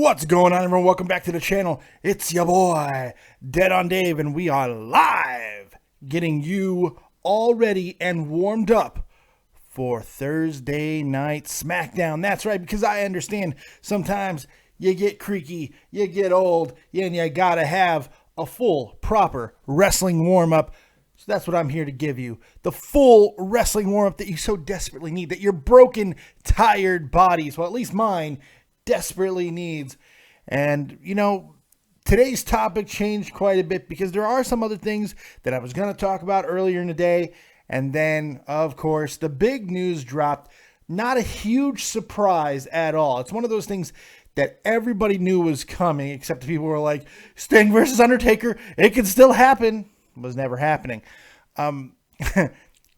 What's going on, everyone? Welcome back to the channel. It's your boy, Dead on Dave, and we are live getting you all ready and warmed up for Thursday night SmackDown. That's right, because I understand sometimes you get creaky, you get old, and you gotta have a full, proper wrestling warm-up. So that's what I'm here to give you. The full wrestling warm-up that you so desperately need, that your broken, tired bodies, well, at least mine, desperately needs. And, you know, today's topic changed quite a bit because there are some other things that I was going to talk about earlier in the day. And then, of course, the big news dropped. Not a huge surprise at all. It's one of those things that everybody knew was coming, except the people were like, Sting versus Undertaker, it could still happen. It was never happening.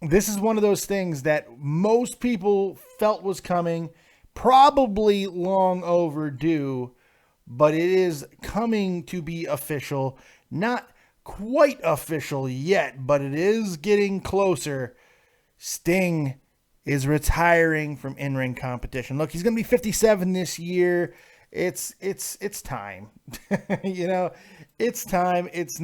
This is one of those things that most people felt was coming, probably long overdue, but it is coming to be official. Not quite official yet, but it is getting closer. Sting is retiring from in-ring competition. Look, he's going to be 57 this year. It's time. You know, it's time. It's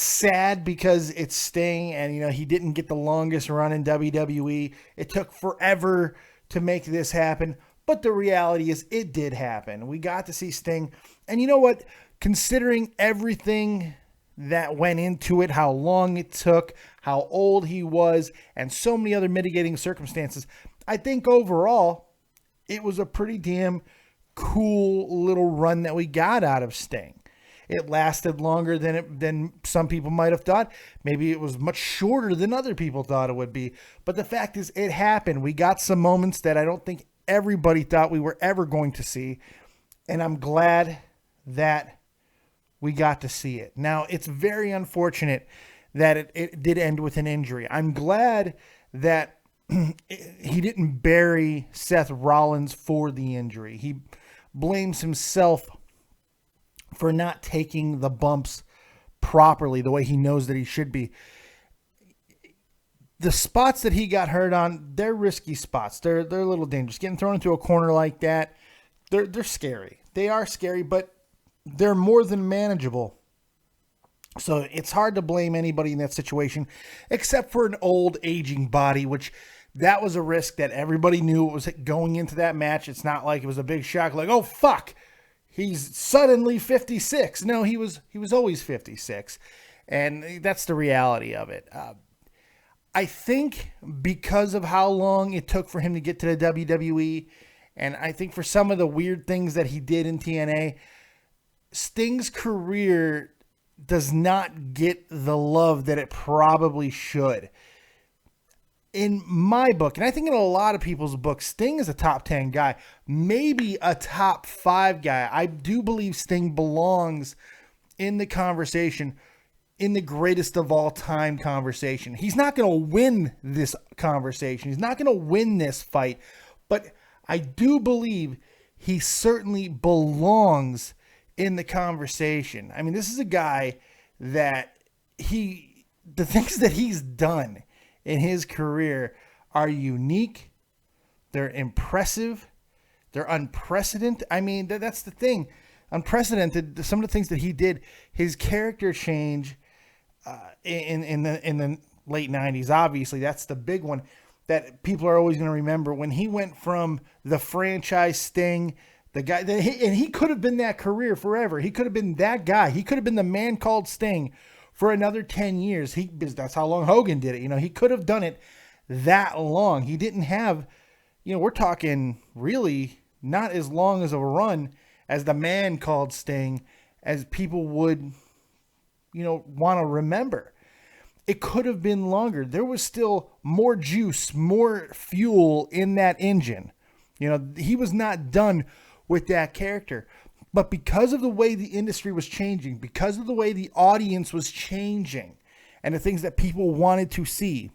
sad because it's Sting, and, you know, he didn't get the longest run in WWE. It took forever to make this happen, but the reality is it did happen. We got to see Sting, and you know what? Considering everything that went into it, how long it took, how old he was, and so many other mitigating circumstances, I think overall it was a pretty damn cool little run that we got out of Sting. It lasted longer than some people might have thought. Maybe it was much shorter than other people thought it would be. But the fact is, it happened. We got some moments that I don't think everybody thought we were ever going to see. And I'm glad that we got to see it. Now, it's very unfortunate that it did end with an injury. I'm glad that he didn't bury Seth Rollins for the injury. He blames himself for not taking the bumps properly, the way he knows that he should be. The spots that he got hurt on, they're risky spots. They're a little dangerous. Getting thrown into a corner like that, they're scary. They are scary, but they're more than manageable. So it's hard to blame anybody in that situation, except for an old, aging body, which that was a risk that everybody knew it was going into that match. It's not like it was a big shock, like, oh, fuck, he's suddenly 56. No, he was always 56. And that's the reality of it. I think because of how long it took for him to get to the WWE, and I think for some of the weird things that he did in TNA, Sting's career does not get the love that it probably should. In my book, and I think in a lot of people's books, Sting is a top 10 guy, maybe a top 5 guy. I do believe Sting belongs in the conversation, in the greatest of all time conversation. He's not going to win this conversation. He's not going to win this fight, but I do believe he certainly belongs in the conversation. I mean, this is a guy that the things that he's done in his career are unique. They're impressive. They're unprecedented. I mean, that's the thing. Unprecedented. Some of the things that he did, his character change in the late 90s, obviously, that's the big one that people are always going to remember. When he went from the franchise Sting, the guy that he could have been that career forever. He could have been that guy. He could have been the man called Sting for another 10 years. That's how long Hogan did it. You know, he could have done it that long. He didn't have, you know, we're talking really not as long as a run as the man called Sting as people would, you know, want to remember. It could have been longer. There was still more juice, more fuel in that engine. You know, he was not done with that character. But because of the way the industry was changing, because of the way the audience was changing, and the things that people wanted to see,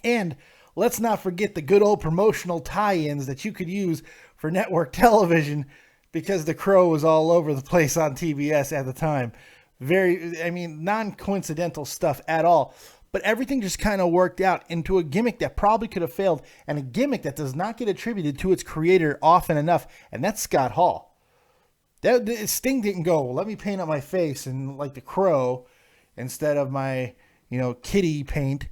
and let's not forget the good old promotional tie-ins that you could use for network television, because the Crow was all over the place on TBS at the time. Non-coincidental stuff at all. But everything just kind of worked out into a gimmick that probably could have failed, and a gimmick that does not get attributed to its creator often enough, and that's Scott Hall. Sting didn't go, well, let me paint up my face and like the Crow instead of my, kitty paint,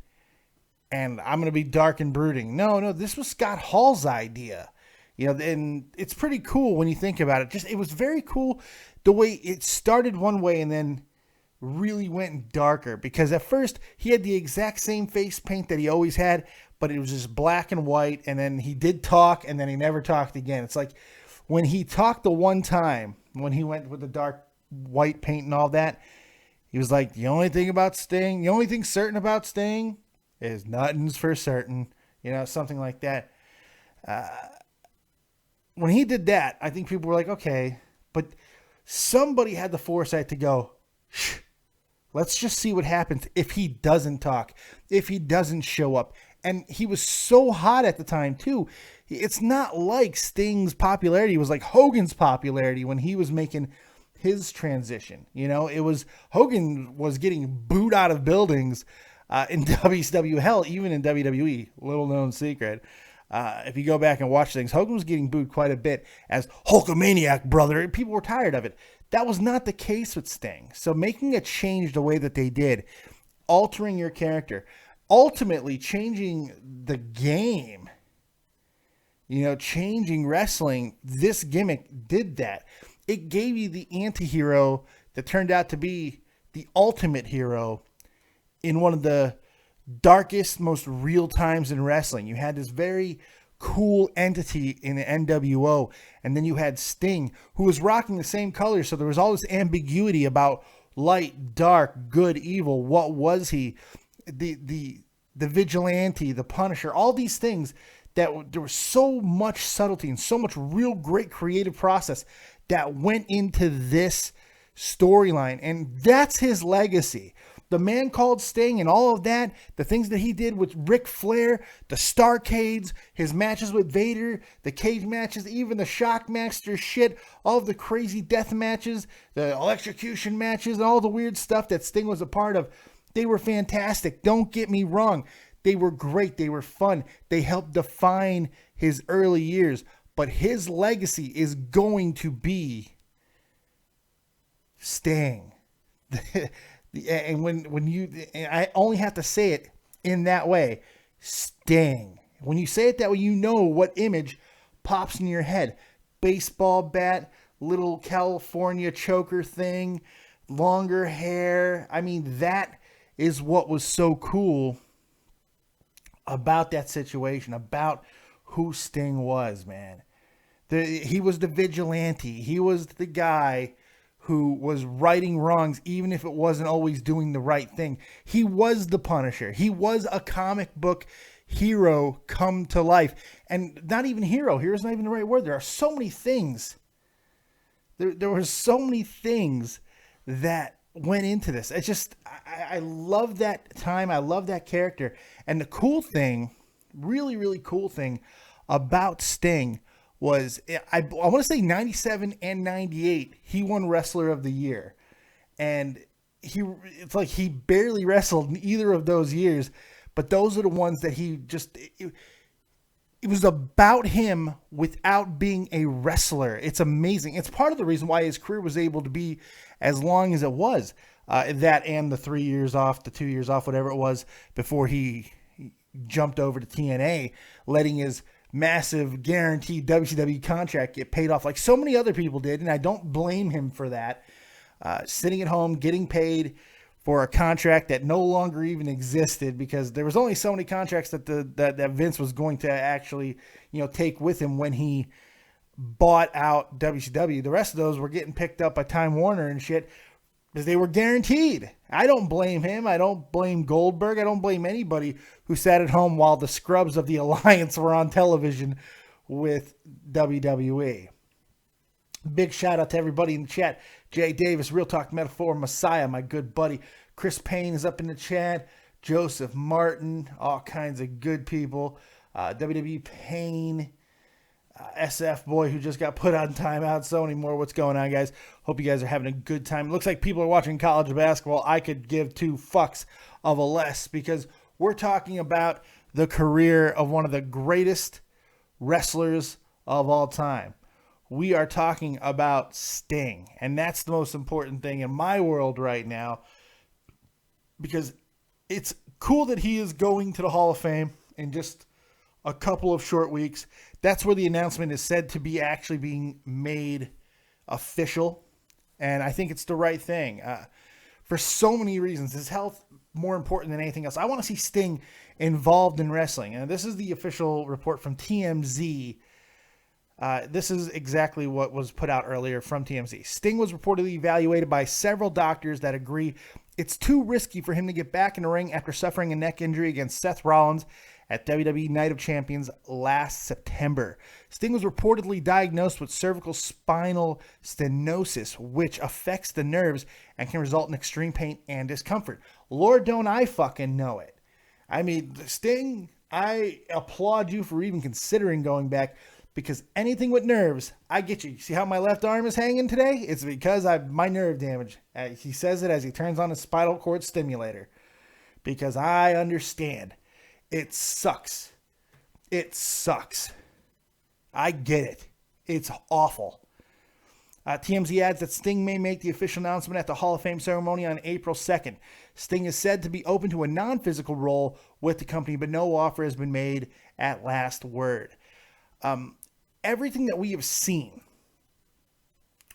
and I'm going to be dark and brooding. No, this was Scott Hall's idea. And it's pretty cool when you think about it. It was very cool the way it started one way and then really went darker, because at first he had the exact same face paint that he always had, but it was just black and white, and then he did talk and then he never talked again. It's like when he talked the one time when he went with the dark white paint and all that, he was like, the only thing certain about Sting is nothing's for certain, something like that. When he did that, I think people were like, okay, but somebody had the foresight to go, shh, let's just see what happens if he doesn't talk, if he doesn't show up. And he was so hot at the time, too. It's not like Sting's popularity was like Hogan's popularity when he was making his transition. It was Hogan was getting booed out of buildings in WCW, hell, even in WWE, little known secret. If you go back and watch things, Hogan was getting booed quite a bit as Hulkamaniac, brother. People were tired of it. That was not the case with Sting. So making a change the way that they did, altering your character, ultimately changing the game, changing wrestling, this gimmick did that. It gave you the anti-hero that turned out to be the ultimate hero in one of the darkest, most real times in wrestling. You had this very cool entity in the NWO, and then you had Sting, who was rocking the same colors, so there was all this ambiguity about light, dark, good, evil. What was he? The vigilante, the Punisher, all these things that there was so much subtlety and so much real great creative process that went into this storyline, and that's his legacy. The man called Sting and all of that, the things that he did with Ric Flair, the Starcades, his matches with Vader, the cage matches, even the Shockmaster shit, all of the crazy death matches, the electrocution matches, and all the weird stuff that Sting was a part of, they were fantastic. Don't get me wrong. They were great. They were fun. They helped define his early years. But his legacy is going to be Sting. And I only have to say it in that way, Sting. When you say it that way, you know what image pops in your head. Baseball bat, little California choker thing, longer hair. I mean, that is what was so cool about that situation, about who Sting was, man. He was the vigilante. He was the guy who was righting wrongs, even if it wasn't always doing the right thing. He was the Punisher. He was a comic book hero come to life. And not even hero. Hero's not even the right word. There are so many things. There were so many things that went into this. It's just, I love that time. I love that character. And the cool thing, really, really cool thing about Sting was, I want to say 97 and 98, he won Wrestler of the Year. And it's like he barely wrestled in either of those years, but those are the ones that he just, it was about him without being a wrestler. It's amazing. It's part of the reason why his career was able to be as long as it was. That and the 3 years off, the 2 years off, whatever it was, before he jumped over to TNA, letting his massive guaranteed WCW contract get paid off like so many other people did, and I don't blame him for that. Sitting at home, getting paid for a contract that no longer even existed, because there was only so many contracts that Vince was going to actually, take with him when he bought out WCW. The rest of those were getting picked up by Time Warner and shit because they were guaranteed. I don't blame him. I don't blame Goldberg. I don't blame anybody who sat at home while the scrubs of the Alliance were on television with WWE. Big shout out to everybody in the chat. Jay Davis, Real Talk Metaphor, Messiah, my good buddy. Chris Payne is up in the chat. Joseph Martin, all kinds of good people. WWE Payne. SF boy who just got put on timeout. So anymore. What's going on, guys? Hope you guys are having a good time. It looks like people are watching college basketball. I could give two fucks of a less because we're talking about the career of one of the greatest wrestlers of all time. We are talking about Sting, and that's the most important thing in my world right now because it's cool that he is going to the Hall of Fame in just a couple of short weeks. That's where the announcement is said to be actually being made official, and I think it's the right thing for so many reasons. His health more important than anything else. I want to see Sting involved in wrestling, and this is the official report from TMZ. This is exactly what was put out earlier from TMZ. Sting was reportedly evaluated by several doctors that agree it's too risky for him to get back in the ring after suffering a neck injury against Seth Rollins at WWE Night of Champions last September. Sting was reportedly diagnosed with cervical spinal stenosis, which affects the nerves and can result in extreme pain and discomfort. Lord, don't I fucking know it. I mean, Sting, I applaud you for even considering going back. Because anything with nerves, I get you. See how my left arm is hanging today? It's because my nerve damage. He says it as he turns on his spinal cord stimulator. Because I understand. It sucks. It sucks. I get it. It's awful. TMZ adds that Sting may make the official announcement at the Hall of Fame ceremony on April 2nd. Sting is said to be open to a non-physical role with the company, but no offer has been made at last word. Everything that we have seen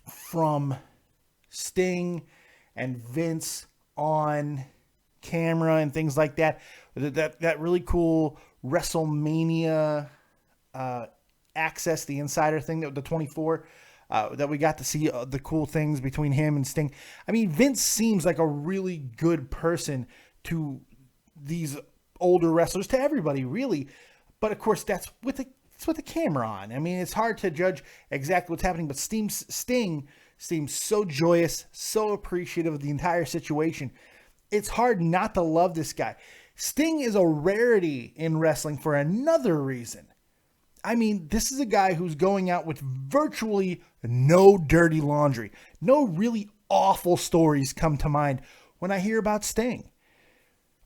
from Sting and Vince on camera and things like that really cool WrestleMania access, the insider thing, the 24, that we got to see the cool things between him and Sting. I mean, Vince seems like a really good person to these older wrestlers, to everybody, really. But of course, that's with the camera on. I mean, it's hard to judge exactly what's happening, but Sting seems so joyous, so appreciative of the entire situation. It's hard not to love this guy. Sting is a rarity in wrestling for another reason. I mean, this is a guy who's going out with virtually no dirty laundry. No really awful stories come to mind when I hear about Sting.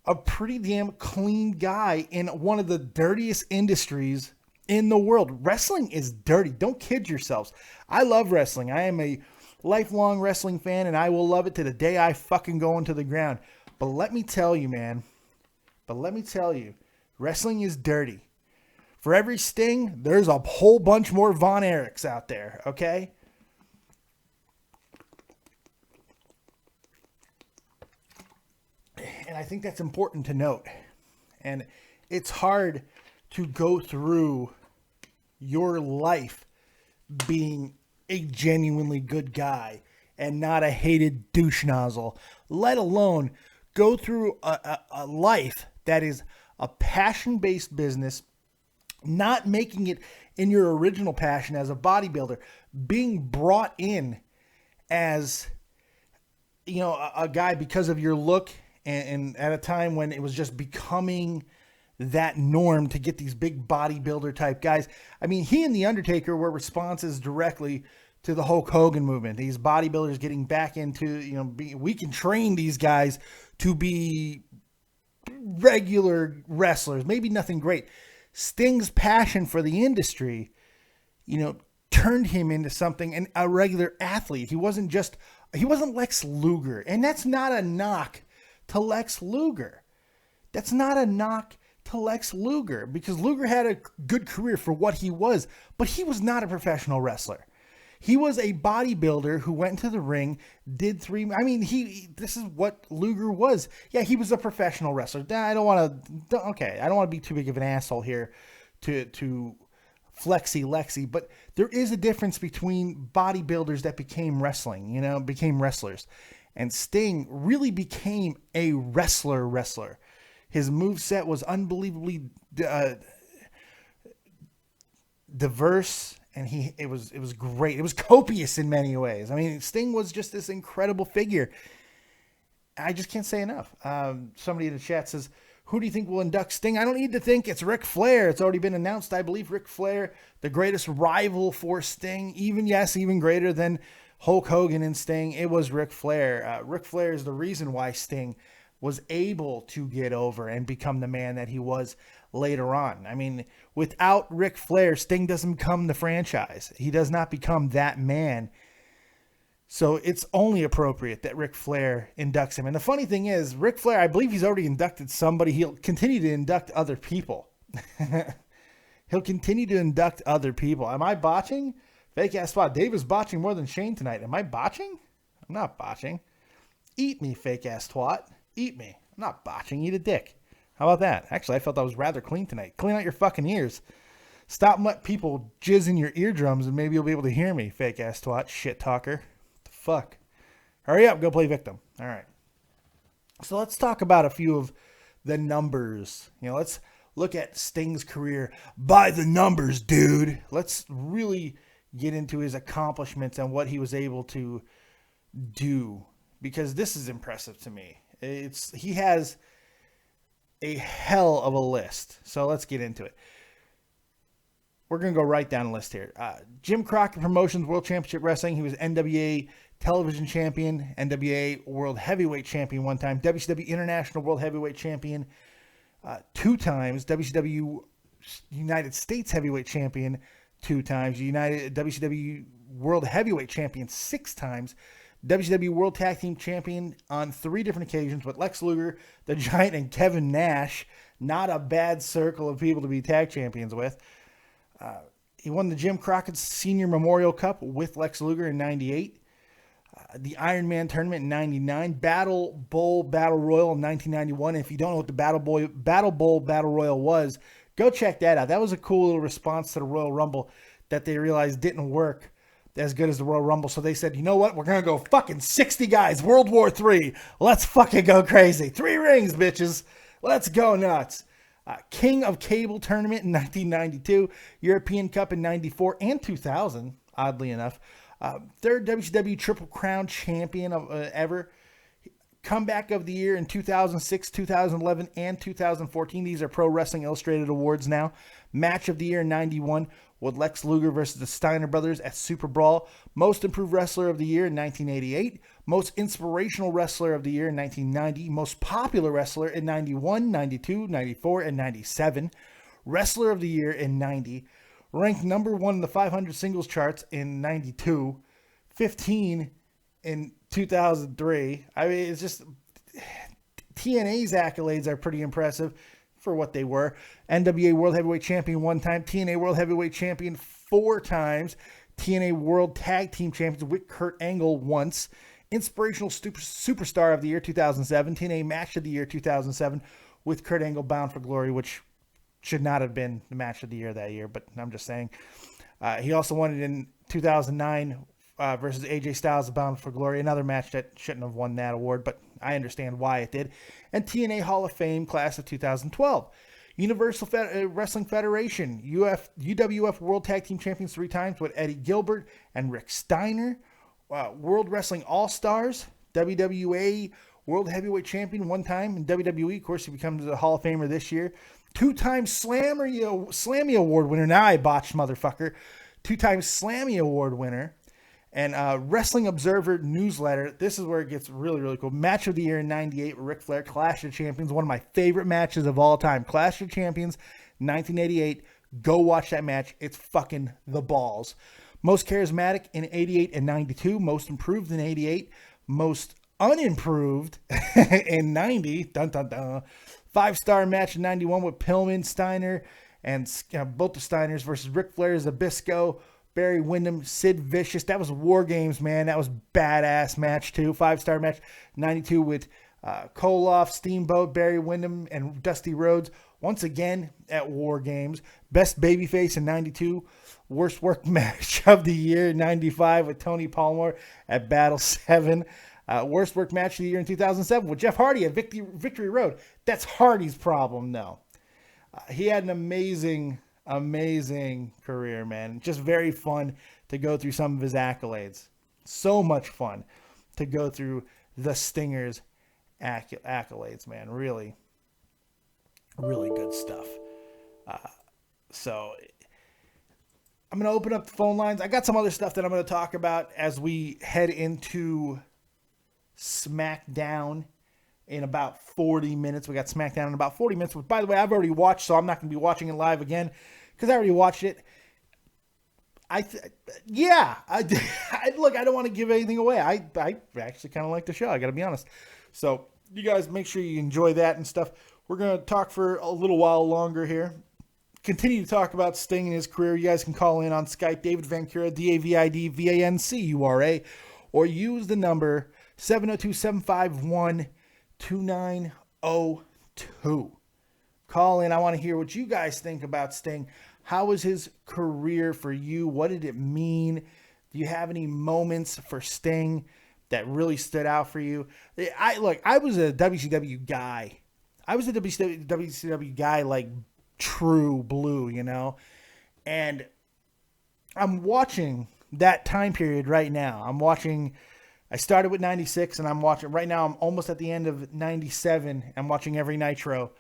A pretty damn clean guy in one of the dirtiest industries in the world. Wrestling is dirty. Don't kid yourselves. I love wrestling. I am a lifelong wrestling fan, and I will love it to the day I fucking go into the ground. But let me tell you, man. Wrestling is dirty. For every Sting, there's a whole bunch more Von Erichs out there, okay? And I think that's important to note. And it's hard to go through your life being a genuinely good guy and not a hated douche nozzle, let alone go through a life that is a passion-based business, not making it in your original passion as a bodybuilder, being brought in as, you know, a guy because of your look, and at a time when it was just becoming that norm to get these big bodybuilder type guys. I mean, he and The Undertaker were responses directly to the Hulk Hogan movement. These bodybuilders getting back into, you know, we can train these guys to be regular wrestlers, maybe nothing great. Sting's passion for the industry, you know, turned him into something, and a regular athlete. He wasn't Lex Luger. And that's not a knock to Lex Luger. That's not a knock to Lex Luger, because Luger had a good career for what he was, but he was not a professional wrestler. He was a bodybuilder who went into the ring, did this is what Luger was. Yeah, he was a professional wrestler. I don't want to be too big of an asshole here to flexy Lexi, but there is a difference between bodybuilders that became wrestlers. And Sting really became a wrestler. His moveset was unbelievably diverse, and it was great. It was copious in many ways. I mean, Sting was just this incredible figure. I just can't say enough. Somebody in the chat says, Who do you think will induct Sting? I don't need to think. It's Ric Flair. It's already been announced. I believe Ric Flair, the greatest rival for Sting, even greater than Hulk Hogan and Sting. It was Ric Flair. Ric Flair is the reason why Sting was able to get over and become the man that he was later on. I mean, without Ric Flair, Sting doesn't become the franchise. He does not become that man. So it's only appropriate that Ric Flair inducts him. And the funny thing is, Ric Flair, I believe he's already inducted somebody. He'll continue to induct other people. He'll continue to induct other people. Am I botching? Fake ass spot. Dave is botching more than Shane tonight. Am I botching? I'm not botching. Eat me, fake ass twat. Eat me. I'm not botching. Eat a dick. How about that? Actually, I felt I was rather clean tonight. Clean out your fucking ears. Stop and let people jizz in your eardrums and maybe you'll be able to hear me, fake ass twat, shit talker. Fuck. Hurry up, go play victim. All right. So let's talk about a few of the numbers. Let's look at Sting's career by the numbers, dude. Let's really get into his accomplishments and what he was able to do, because this is impressive to me. He has a hell of a list. So let's get into it. We're going to go right down the list here. Jim Crockett Promotions World Championship Wrestling. He was NWA Television Champion, NWA World Heavyweight Champion one time, WCW International World Heavyweight Champion 2 times, WCW United States Heavyweight Champion 2 times, WCW World Heavyweight Champion 6 times, WCW World Tag Team Champion on 3 different occasions with Lex Luger, the Giant, and Kevin Nash. Not a bad circle of people to be tag champions with. He won the Jim Crockett Senior Memorial Cup with Lex Luger in 98. The Iron Man Tournament in 99, Battle Bowl Battle Royal in 1991. If you don't know what the Battle Bowl Battle Royal was, go check that out. That was a cool little response to the Royal Rumble that they realized didn't work as good as the Royal Rumble. So they said, you know what? We're going to go fucking 60 guys, World War III. Let's fucking go crazy. 3 rings, bitches. Let's go nuts. King of Cable Tournament in 1992, European Cup in 94 and 2000, oddly enough. 3rd WCW Triple Crown champion of ever. Comeback of the year in 2006, 2011, and 2014. These are Pro Wrestling Illustrated awards now. Match of the year in 91 with Lex Luger versus the Steiner Brothers at Super Brawl. Most Improved Wrestler of the year in 1988. Most Inspirational Wrestler of the year in 1990. Most Popular Wrestler in 91, 92, 94, and 97. Wrestler of the year in 90. Ranked number 1 in the 500 singles charts in 92, 15 in 2003. I mean, it's just TNA's accolades are pretty impressive for what they were. NWA World Heavyweight Champion 1 time, TNA World Heavyweight Champion 4 times, TNA World Tag Team Champions with Kurt Angle once, Inspirational Superstar of the Year 2007, TNA Match of the Year 2007 with Kurt Angle Bound for Glory, which should not have been the match of the year that year, but I'm just saying. He also won it in 2009 versus AJ Styles, Bound for Glory, another match that shouldn't have won that award, but I understand why it did. And TNA Hall of Fame class of 2012. Universal Wrestling Federation, UWF World Tag Team Champions 3 times with Eddie Gilbert and Rick Steiner. World Wrestling All-Stars, WWA World Heavyweight Champion 1 time, and WWE, of course, he becomes a Hall of Famer this year. 2-time Slammy Award winner. Now I botched, motherfucker. 2-time Slammy Award winner. And Wrestling Observer Newsletter. This is where it gets really, really cool. Match of the year in 98 with Ric Flair. Clash of Champions. One of my favorite matches of all time. Clash of Champions, 1988. Go watch that match. It's fucking the balls. Most Charismatic in 88 and 92. Most Improved in 88. Most Unimproved in 90. Dun, dun, dun. 5-star match in 91 with Pillman, Steiner, and both the Steiners versus Ric Flair, Zbyszko, Barry Windham, Sid Vicious. That was War Games, man. That was badass match, too. 5-star match, 92 with Koloff, Steamboat, Barry Windham, and Dusty Rhodes. Once again at War Games. Best Babyface in 92. Worst Work Match of the Year in 95 with Tony Palmer at Battle 7. Worst Work Match of the Year in 2007 with Jeff Hardy at Victory Road. That's Hardy's problem, though. He had an amazing career, man. Just very fun to go through some of his accolades. So much fun to go through the Stinger's accolades, man. Really. Really good stuff. So I'm going to open up the phone lines. I got some other stuff that I'm going to talk about as we head into SmackDown in about 40 minutes. We got SmackDown in about 40 minutes, which, by the way, I've already watched, so I'm not going to be watching it live again because I already watched it. Look, I don't want to give anything away. I actually kind of like the show. I got to be honest. So you guys make sure you enjoy that and stuff. We're going to talk for a little while longer here. Continue to talk about Sting and his career. You guys can call in on Skype, David Vancura, DAVIDVANCURA, or use the number 702-751-2902. Call in. I want to hear what you guys think about Sting. How was his career for you? What did it mean? Do you have any moments for Sting that really stood out for you? I was a WCW guy. I was a WCW guy like true blue, you know? And I'm watching that time period right now. I started with 96 and I'm watching, right now I'm almost at the end of 97. I'm watching every Nitro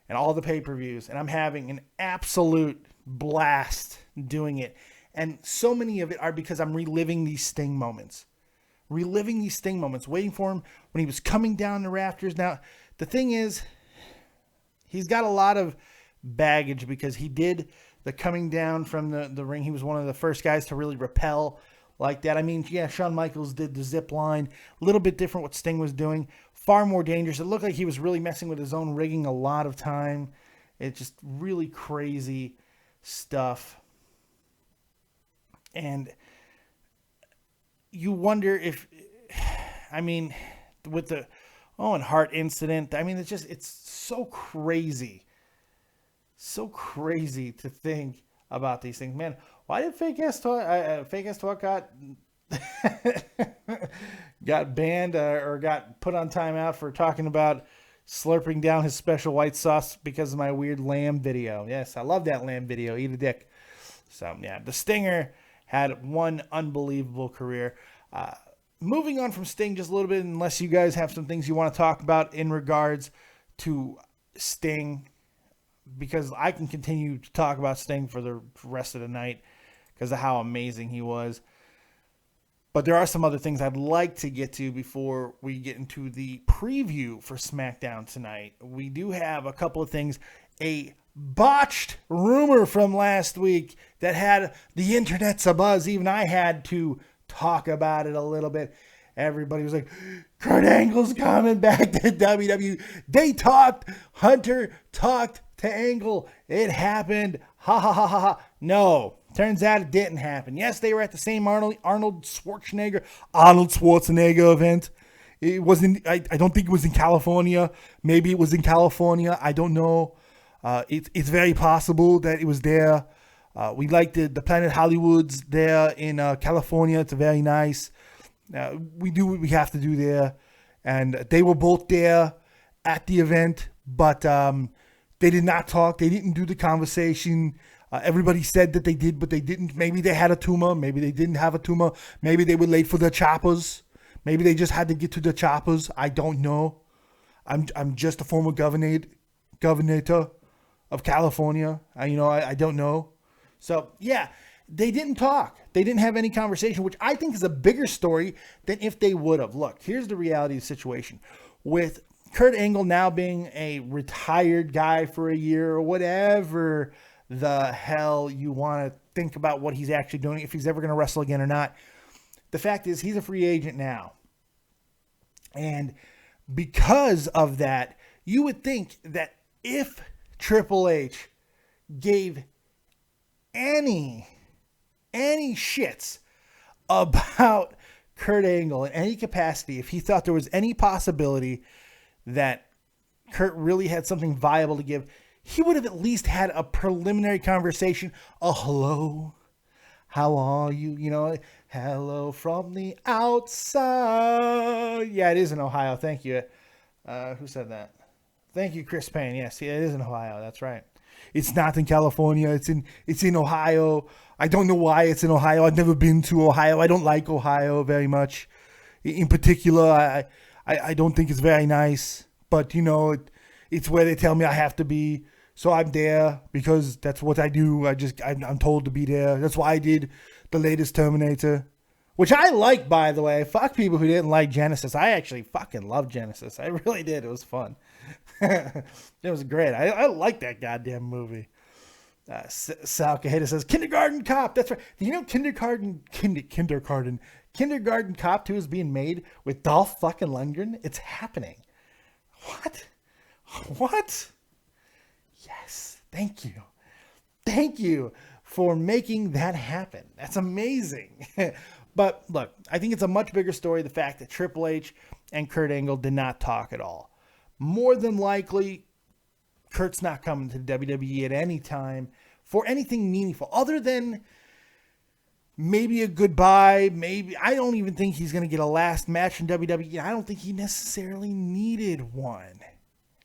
and all the pay-per-views, and I'm having an absolute blast doing it. And so many of it are because I'm reliving these Sting moments, waiting for him when he was coming down the rafters. Now, the thing is, he's got a lot of baggage because he did the coming down from the ring. He was one of the first guys to really rappel like that. I mean, yeah, Shawn Michaels did the zip line, a little bit different what Sting was doing, far more dangerous. It looked like he was really messing with his own rigging a lot of time. It's just really crazy stuff. And you wonder if, I mean, with the Owen Hart incident, I mean, it's so crazy. So crazy to think about these things. Man, why did Fake Ass Talk got banned or got put on timeout for talking about slurping down his special white sauce because of my weird lamb video? Yes, I love that lamb video. Eat a dick. So, yeah, the Stinger had one unbelievable career. Moving on from Sting just a little bit, unless you guys have some things you want to talk about in regards to Sting, because I can continue to talk about Sting for the rest of the night because of how amazing he was. But there are some other things I'd like to get to before we get into the preview for SmackDown tonight. We do have a couple of things. A botched rumor from last week that had the internet's abuzz. Even I had to talk about it a little bit. Everybody was like, Kurt Angle's coming back to WWE. They talked. Hunter talked to Angle. It happened. Ha ha ha ha ha. No. Turns out it didn't happen. Yes, they were at the same Arnold Schwarzenegger event. It wasn't. I don't think it was in California. Maybe it was in California. I don't know. It's very possible that it was there. We like the Planet Hollywoods there in California. It's very nice. We do what we have to do there. And they were both there at the event, but they did not talk. They didn't do the conversation. Everybody said that they did, but they didn't. Maybe they had a tumor. Maybe they didn't have a tumor. Maybe they were late for the choppers. Maybe they just had to get to the choppers. I don't know. I'm just a former governor of California. I don't know. So, yeah, they didn't talk. They didn't have any conversation, which I think is a bigger story than if they would have. Look, here's the reality of the situation. With Kurt Angle now being a retired guy for a year or whatever the hell you want to think about what he's actually doing, if he's ever going to wrestle again or not, the fact is he's a free agent now. And because of that, you would think that if Triple H gave any shits about Kurt Angle in any capacity, if he thought there was any possibility that Kurt really had something viable to give, he would have at least had a preliminary conversation. Oh, hello. How are you? Hello from the outside. Yeah, it is in Ohio. Thank you. Who said that? Thank you, Chris Payne. Yes, it is in Ohio. That's right. It's not in California. It's in Ohio. I don't know why it's in Ohio. I've never been to Ohio. I don't like Ohio very much. In particular, I don't think it's very nice. But, It's where they tell me I have to be. So I'm there because that's what I do. I'm told to be there. That's why I did the latest Terminator, which I like, by the way. Fuck people who didn't like Genesis. I actually fucking love Genesis. I really did. It was fun. It was great. I like that goddamn movie. Sal Cajeda says, Kindergarten Cop. That's right. Do you know Kindergarten Cop 2 is being made with Dolph fucking Lundgren? It's happening. What? What? Yes. Thank you. Thank you for making that happen. That's amazing. But look, I think it's a much bigger story. The fact that Triple H and Kurt Angle did not talk at all. More than likely, Kurt's not coming to the WWE at any time for anything meaningful other than maybe a goodbye. Maybe I don't even think he's going to get a last match in WWE. I don't think he necessarily needed one.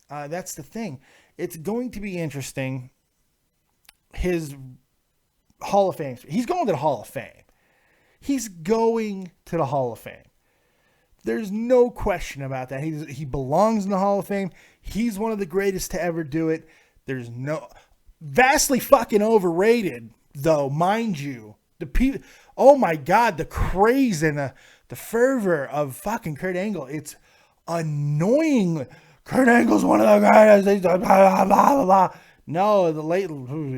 That's the thing. It's going to be interesting. His Hall of Fame. He's going to the Hall of Fame. He's going to the Hall of Fame. There's no question about that. He belongs in the Hall of Fame. He's one of the greatest to ever do it. There's no vastly fucking overrated, though, mind you. The people, oh my God, the craze and the fervor of fucking Kurt Angle. It's annoying. Kurt Angle's one of the greatest. Blah, blah, blah, blah. No,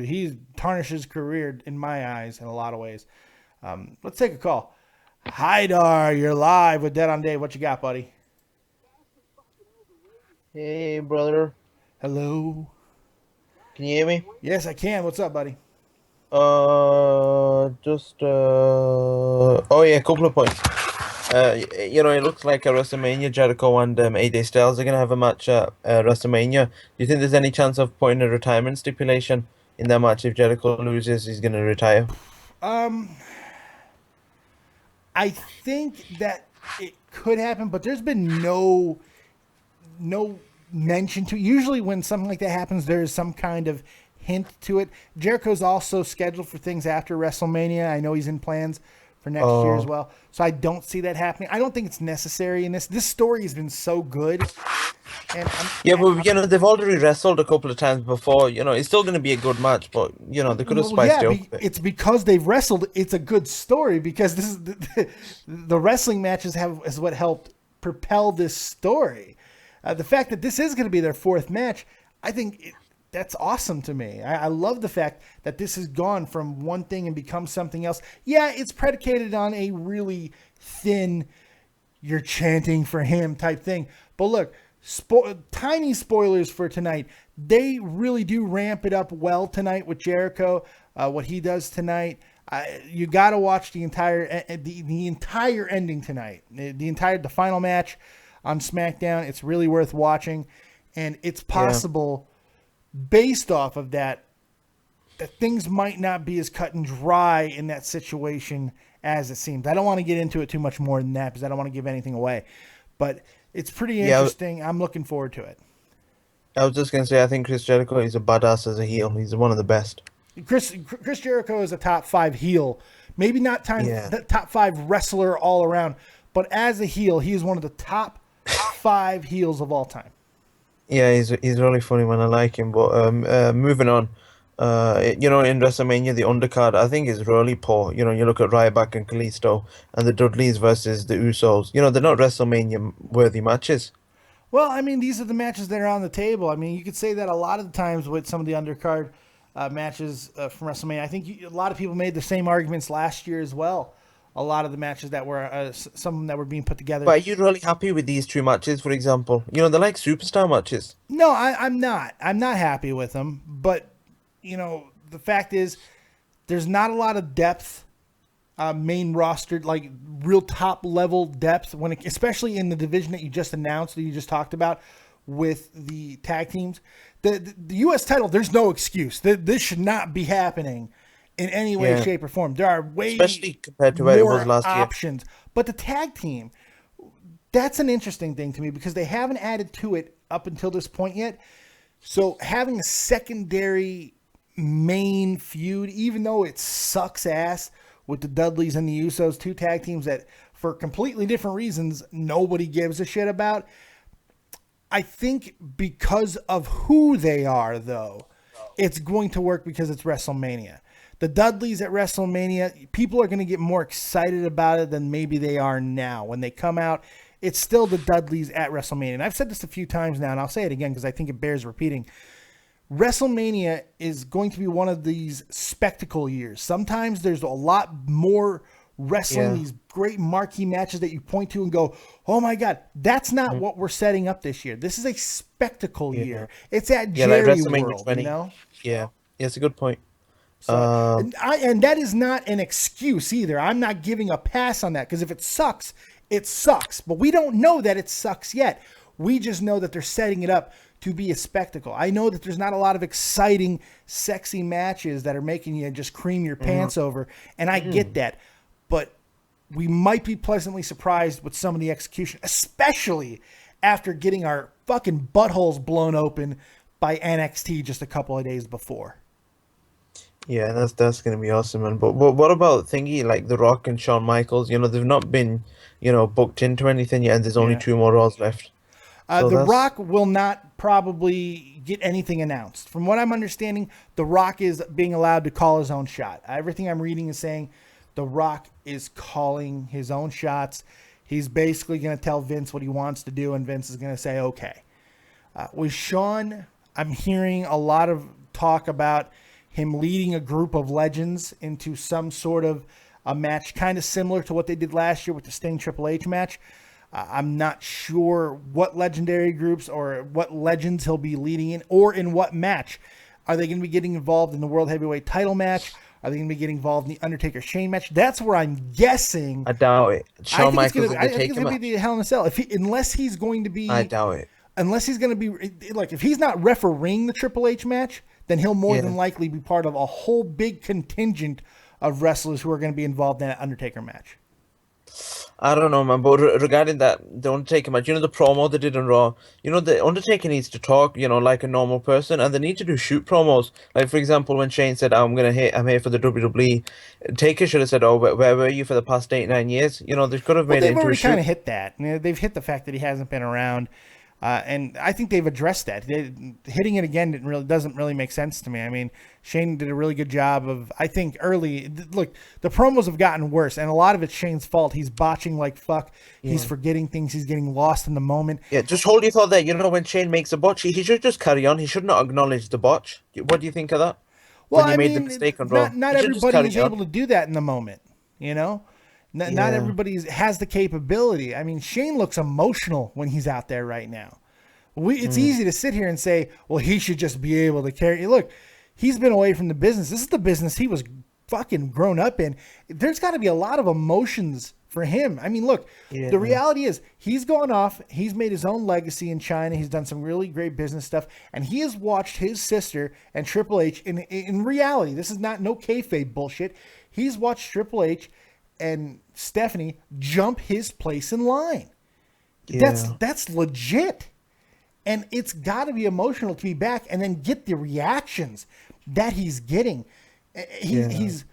he tarnished his career in my eyes in a lot of ways. Let's take a call. Haidar, you're live with Dead on Dave. What you got, buddy? Hey, brother. Hello. Can you hear me? Yes, I can. What's up, buddy? Oh yeah, a couple of points. It looks like a WrestleMania, Jericho and AJ Styles are gonna have a match at WrestleMania. Do you think there's any chance of putting a retirement stipulation in that match? If Jericho loses, he's gonna retire. I think that it could happen, but there's been no mention to it. Usually when something like that happens, there is some kind of hint to it. Jericho's also scheduled for things after WrestleMania. I know he's in plans for next year as well. So I don't see that happening. I don't think it's necessary in this. This story has been so good. And but they've already wrestled a couple of times before. It's still going to be a good match, but they could have spiced it up a bit. It's because they've wrestled. It's a good story because this is the wrestling matches is what helped propel this story. The fact that this is going to be their fourth match, I think that's awesome to me. I love the fact that this has gone from one thing and become something else. Yeah, it's predicated on a really thin, you're chanting for him type thing. But look, tiny spoilers for tonight. They really do ramp it up well tonight with Jericho. What he does tonight, you got to watch the entire ending tonight. The final match on SmackDown. It's really worth watching, and it's possible based off of that things might not be as cut and dry in that situation as it seems. I don't want to get into it too much more than that because I don't want to give anything away, but it's pretty interesting. I'm looking forward to it. I was just going to say, I think Chris Jericho is a badass as a heel. He's one of the best. Chris Jericho is a top 5 heel. Maybe not the top 5 wrestler all around, but as a heel, he's one of the top 5 heels of all time. Yeah, he's really funny, man. I like him. But moving on, in WrestleMania, the undercard I think is really poor. You look at Ryback and Kalisto and the Dudleys versus the Usos. They're not WrestleMania worthy matches. Well, I mean, these are the matches that are on the table. I mean, you could say that a lot of the times with some of the undercard matches from WrestleMania. I think a lot of people made the same arguments last year as well. A lot of the matches that were some that were being put together. But are you really happy with these 2 matches, for example? They're like superstar matches. No, I'm not. I'm not happy with them. But, the fact is there's not a lot of depth, main roster, like real top level depth, especially in the division that you just announced, that you just talked about with the tag teams. The U.S. title, there's no excuse. This should not be happening in any way, shape, or form. There are especially compared to where it was last options. Year. But the tag team, that's an interesting thing to me because they haven't added to it up until this point yet. So having a secondary main feud, even though it sucks ass with the Dudleys and the Usos, 2 tag teams that for completely different reasons nobody gives a shit about, I think because of who they are, though, it's going to work because it's WrestleMania. The Dudleys at WrestleMania, people are going to get more excited about it than maybe they are now. When they come out, it's still the Dudleys at WrestleMania. And I've said this a few times now, and I'll say it again because I think it bears repeating. WrestleMania is going to be one of these spectacle years. Sometimes there's a lot more wrestling, these great marquee matches that you point to and go, oh my God, that's not what we're setting up this year. This is a spectacle year. It's at Jerry World, 20. you know? Yeah, it's a good point. So, and that is not an excuse either. I'm not giving a pass on that because if it sucks, it sucks. But we don't know that it sucks yet. We just know that they're setting it up to be a spectacle. I know that there's not a lot of exciting, sexy matches that are making you just cream your pants over, and I get that. But we might be pleasantly surprised with some of the execution, especially after getting our fucking buttholes blown open by NXT just a couple of days before. Yeah, that's gonna be awesome, man. But what about thingy like The Rock and Shawn Michaels? You know, they've not been, booked into anything yet, and there's only 2 more Raws left. So The Rock will not probably get anything announced. From what I'm understanding, The Rock is being allowed to call his own shot. Everything I'm reading is saying The Rock is calling his own shots. He's basically going to tell Vince what he wants to do, and Vince is going to say, okay. With Shawn, I'm hearing a lot of talk about him leading a group of legends into some sort of a match, kind of similar to what they did last year with the Sting Triple H match. I'm not sure what legendary groups or what legends he'll be leading in or in what match. Are they going to be getting involved in the World Heavyweight title match? Are they going to be getting involved in the Undertaker-Shane match? That's where I'm guessing. I doubt it. Shawn Michaels will I take think it's him going to be the Hell in a Cell. Unless he's going to be... I doubt it. Unless he's going to be... Like, if he's not refereeing the Triple H match, then he'll more than likely be part of a whole big contingent of wrestlers who are going to be involved in that Undertaker match. I don't know, man, but regarding that, the Undertaker match, the promo they did on Raw, the Undertaker needs to talk, like a normal person, and they need to do shoot promos. Like, for example, when Shane said, I'm here for the WWE, Taker should have said, oh, where were you for the past 8-9 years? They could have made it into a shoot. They've already kind of hit that. They've hit the fact that he hasn't been around. And I think they've addressed that. Hitting it again doesn't really make sense to me. I mean, Shane did a really good job of, I think, early. Look, the promos have gotten worse, and a lot of it's Shane's fault. He's botching like fuck. Yeah. He's forgetting things. He's getting lost in the moment. Yeah, just hold your thought there. When Shane makes a botch, he should just carry on. He should not acknowledge the botch. What do you think of that? Well, when made the mistake on Raw, not everybody is able to do that in the moment. Not everybody has the capability. I mean, Shane looks emotional when he's out there right now. It's easy to sit here and say, well, he should just be able to carry. Look, he's been away from the business. This is the business he was fucking grown up in. There's got to be a lot of emotions for him. I mean, look, the reality is he's gone off. He's made his own legacy in China. He's done some really great business stuff. And he has watched his sister and Triple H in reality. This is no kayfabe bullshit. He's watched Triple H and Stephanie jump his place in line. Yeah. That's legit. And it's got to be emotional to be back and then get the reactions that he's getting. He's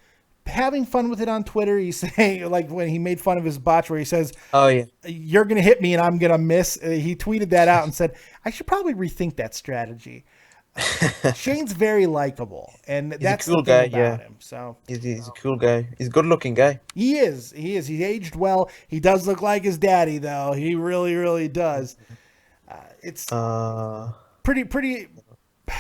having fun with it on Twitter. He's saying, like when he made fun of his botch where he says, oh yeah, you're going to hit me and I'm going to miss. He tweeted that out and said, I should probably rethink that strategy. Shane's very likable, and that's the thing about him. So he's a cool guy. He's a good-looking guy. He is. He aged well. He does look like his daddy, though. He really, really does. It's pretty.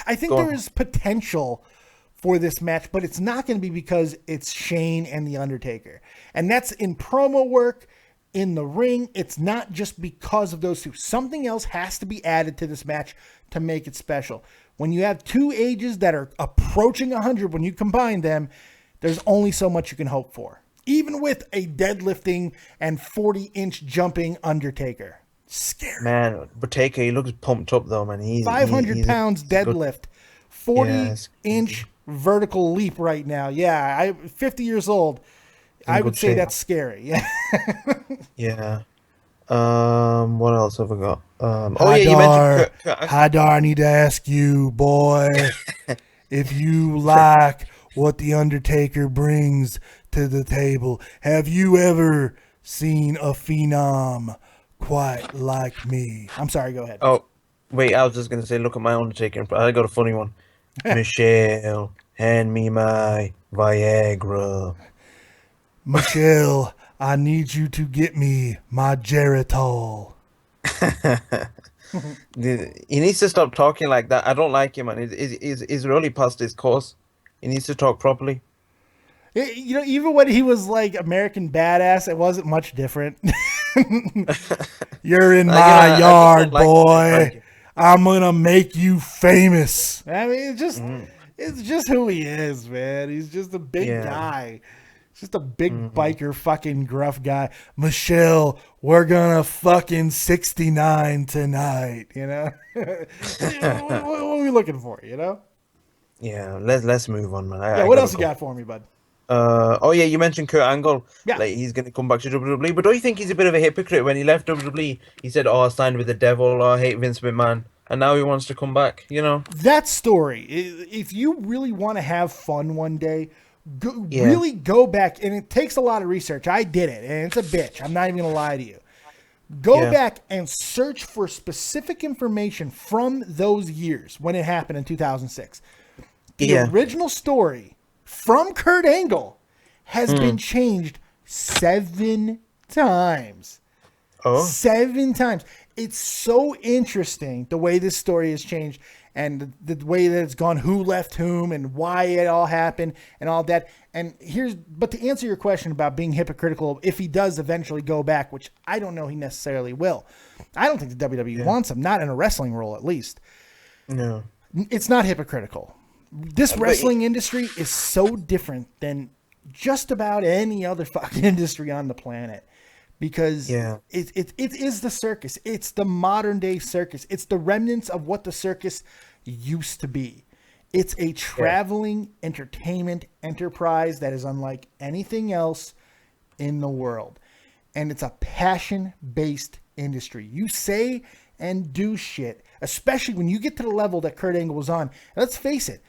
I think there is potential for this match, but it's not going to be because it's Shane and The Undertaker, and that's in promo work. In the ring, it's not just because of those two. Something else has to be added to this match to make it special. When you have two ages that are approaching 100, when you combine them, there's only so much you can hope for. Even with a deadlifting and 40-inch jumping Undertaker. Scary. Man, but Taker, he looks pumped up though, man. He's 500 pounds deadlift. 40-inch vertical leap right now. Yeah, I'm 50 years old. I would say that's scary. Yeah. Yeah. What else have I got? You mentioned Hadar, I need to ask you, boy, if you like what The Undertaker brings to the table. Have you ever seen a phenom quite like me? I'm sorry, go ahead. Oh, Wait, I was just gonna say, look at my Undertaker. I got a funny one. Michelle, hand me my Viagra. Michelle, I need you to get me my Geritol. He needs to stop talking like that. I don't like him, man. He's really past his course. He needs to talk properly. You know, even when he was like American Badass, it wasn't much different. You're in my yard, boy. I'm gonna make you famous. I mean, it's just who he is, man. He's just a big guy. He's just a big biker, fucking gruff guy. Michelle, we're gonna fucking 69 tonight. You know, what are we looking for? You know. Yeah, let's move on, man. What else you got for me, bud? Oh yeah, you mentioned Kurt Angle. Yeah. Like he's gonna come back to WWE, but don't you think he's a bit of a hypocrite? When he left WWE, he said, "Oh, I signed with the devil. Oh, I hate Vince McMahon," and now he wants to come back. You know that story. If you really want to have fun one day, really go back, and it takes a lot of research. I did it, and it's a bitch. I'm not even gonna lie to you. Go back and search for specific information from those years when it happened in 2006. The original story from Kurt Angle has been changed 7 times. Oh. 7 times. It's so interesting the way this story has changed and the way that it's gone, who left whom and why it all happened and all that. But to answer your question about being hypocritical, if he does eventually go back, which I don't know he necessarily will, I don't think the WWE wants him, not in a wrestling role at least. No. It's not hypocritical. This wrestling industry is so different than just about any other fucking industry on the planet because it is the circus. It's the modern day circus. It's the remnants of what the circus used to be. It's a traveling entertainment enterprise that is unlike anything else in the world. And it's a passion-based industry. You say and do shit, especially when you get to the level that Kurt Angle was on. Let's face it,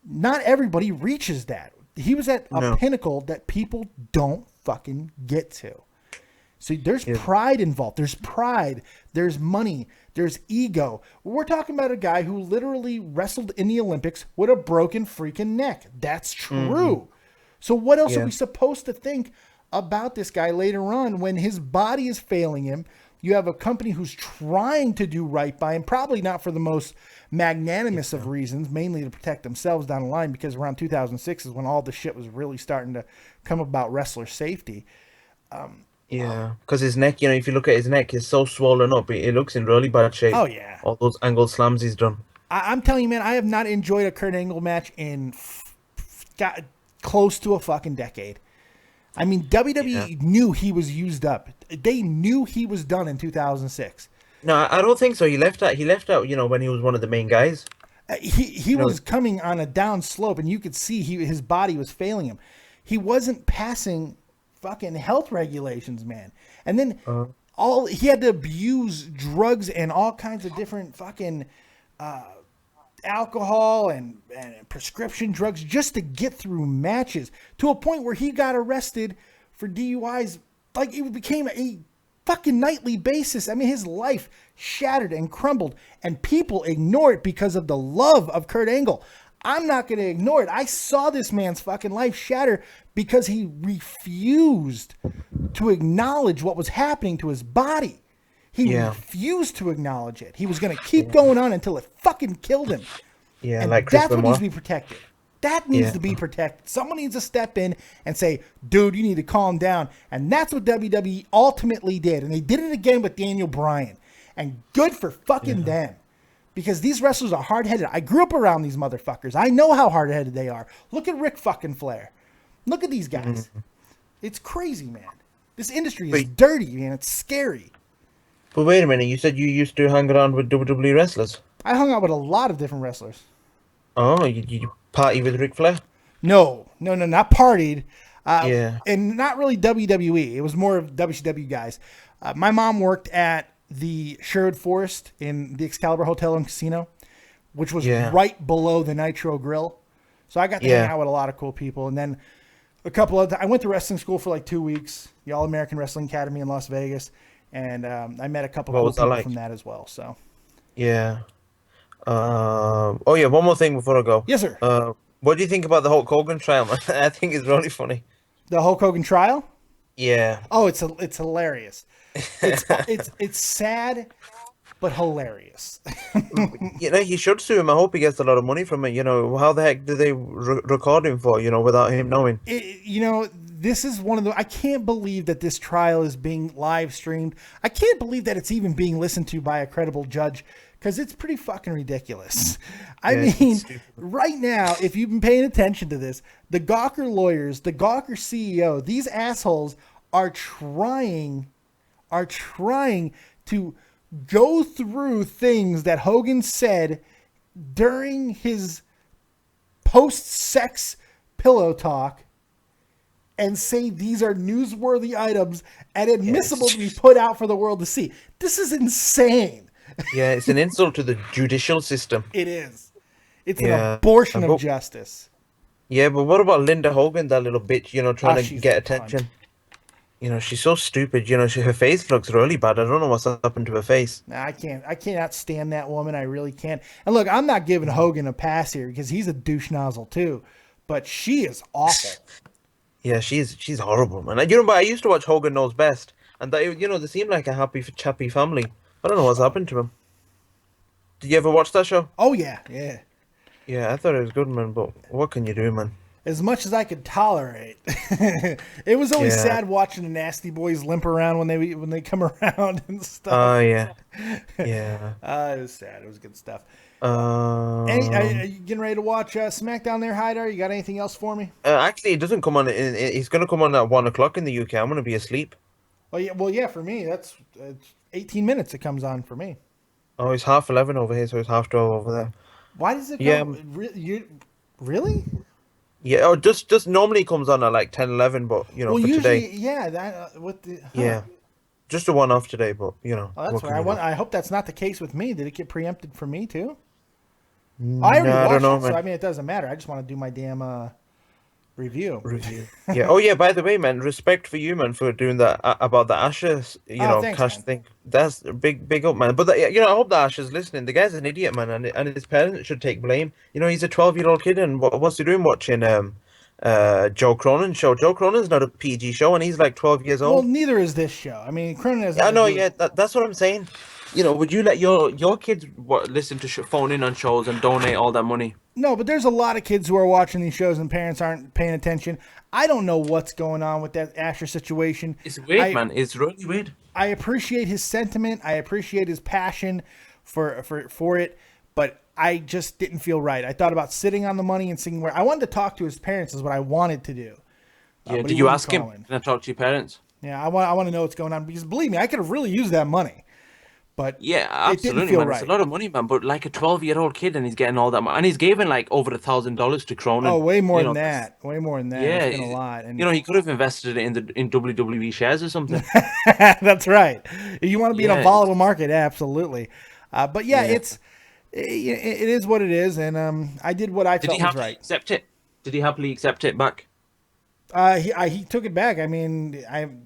not everybody reaches that. He was at a pinnacle that people don't fucking get to. So there's pride involved. There's pride. There's money. There's ego. We're talking about a guy who literally wrestled in the Olympics with a broken freaking neck. That's true. So what else are we supposed to think about this guy later on when his body is failing him? You have a company who's trying to do right by him, probably not for the most magnanimous of reasons, mainly to protect themselves down the line, because around 2006 is when all the shit was really starting to come about wrestler safety. Because his neck, you know, if you look at his neck, it's so swollen up. It looks in really bad shape. Oh, yeah. All those angle slams he's done. I'm telling you, man, I have not enjoyed a Kurt Angle match in close to a fucking decade. I mean, WWE knew he was used up. They knew he was done in 2006. No, I don't think so. He left out, you know, when he was one of the main guys. He was coming on a down slope, and you could see his body was failing him. He wasn't passing fucking health regulations, man. And then he had to abuse drugs and all kinds of different fucking alcohol and prescription drugs just to get through matches, to a point where he got arrested for DUIs. Like, it became a fucking nightly basis. I mean, his life shattered and crumbled, and people ignore it because of the love of Kurt Angle. I'm not going to ignore it. I saw this man's fucking life shatter because he refused to acknowledge what was happening to his body. He refused to acknowledge it. He was going to keep going on until it fucking killed him. Yeah, and like Chris that's what Benoit. needs to be protected. That needs to be protected. Someone needs to step in and say, dude, you need to calm down. And that's what WWE ultimately did. And they did it again with Daniel Bryan. And good for fucking them. Because these wrestlers are hard-headed. I grew up around these motherfuckers. I know how hard-headed they are. Look at Ric fucking Flair. Look at these guys. It's crazy, man. This industry is dirty, man. It's scary. But wait a minute. You said you used to hang around with WWE wrestlers. I hung out with a lot of different wrestlers. Oh, you party with Ric Flair? No, not partied. And not really WWE. It was more of WCW guys. My mom worked at the Sherwood Forest in the Excalibur Hotel and Casino, which was right below the Nitro Grill. So I got to hang out with a lot of cool people. And then I went to wrestling school for like 2 weeks, the All-American Wrestling Academy in Las Vegas. And I met a couple of cool people from that as well. So Yeah. Oh yeah, one more thing before I go. Yes, sir. What do you think about the Hulk Hogan trial, man? I think it's really funny. The Hulk Hogan trial. Yeah. Oh, it's hilarious. It's sad but hilarious. He should sue him. I hope he gets a lot of money from it. How the heck did they record him for? Without him knowing. This is one of the. I can't believe that this trial is being live streamed. I can't believe that it's even being listened to by a credible judge because it's pretty fucking ridiculous. I mean, right now, if you've been paying attention to this, the Gawker lawyers, the Gawker CEO, these assholes are trying to go through things that Hogan said during his post-sex pillow talk and say these are newsworthy items and admissible to be put out for the world to see. This is insane. Yeah, it's an insult to the judicial system. It is. It's an abortion of justice. Yeah, but what about Linda Hogan, that little bitch, trying to get attention? She's so stupid. Her face looks really bad. I don't know what's happened to her face. I cannot stand that woman. I really can't. And look, I'm not giving Hogan a pass here because he's a douche nozzle too. But she is awful. Yeah, she's horrible, man. But I used to watch Hogan Knows Best, and they seem like a happy, chappy family. I don't know what's happened to them. Did you ever watch that show? Oh yeah, yeah. Yeah, I thought it was good, man. But what can you do, man? As much as I could tolerate, it was always sad watching the Nasty Boys limp around when they come around and stuff. Oh yeah, yeah. It was sad. It was good stuff. Are you getting ready to watch SmackDown there, Haidar? You got anything else for me? Actually, it doesn't come on. It's going to come on at 1:00 in the UK. I'm going to be asleep. Well, yeah. For me, it's 18 minutes. It comes on for me. Oh, it's 11:30 over here, so it's 12:30 over there. Why does it? Really? Yeah. Oh, just normally comes on at like 10:11, but for usually, today. Yeah. That with the. Yeah. Just a one-off today, but Oh, that's right. I hope that's not the case with me. Did it get preempted for me too? I don't know, man. So I mean, it doesn't matter. I just want to do my damn review. Yeah. Oh yeah. By the way, man, respect for you, man, for doing that about the Ashes, thanks, cash man. thing. That's a big up, man. But I hope the Ashes listening. The guy's an idiot, man, and his parents should take blame. He's a 12-year-old kid, and what's he doing watching Joe Cronin's show? Joe Cronin's not a PG show, and he's like 12 years old. Well, neither is this show. I mean, Cronin has. I know. Yeah, that's what I'm saying. Would you let your kids listen to phone in on shows and donate all that money? No, but there's a lot of kids who are watching these shows and parents aren't paying attention. I don't know what's going on with that Asher situation. It's weird, man. It's really weird. I appreciate his sentiment. I appreciate his passion for it, but I just didn't feel right. I thought about sitting on the money and seeing where I wanted to talk to his parents is what I wanted to do. Yeah, did you ask him? Can I talk to your parents? Yeah, I want to know what's going on because believe me, I could have really used that money. But yeah, absolutely, man. Right. It's a lot of money, man. But like a 12-year-old kid, and he's getting all that money, and he's given like over $1,000 to Cronin. Oh, way more than that. Way more than that. Yeah, it's been a lot. And he could have invested it in WWE shares or something. That's right. If you want to be in a volatile market, absolutely. But yeah, it is what it is, and I did what I felt was right. Accept it? Did he happily accept it back? He took it back. I mean,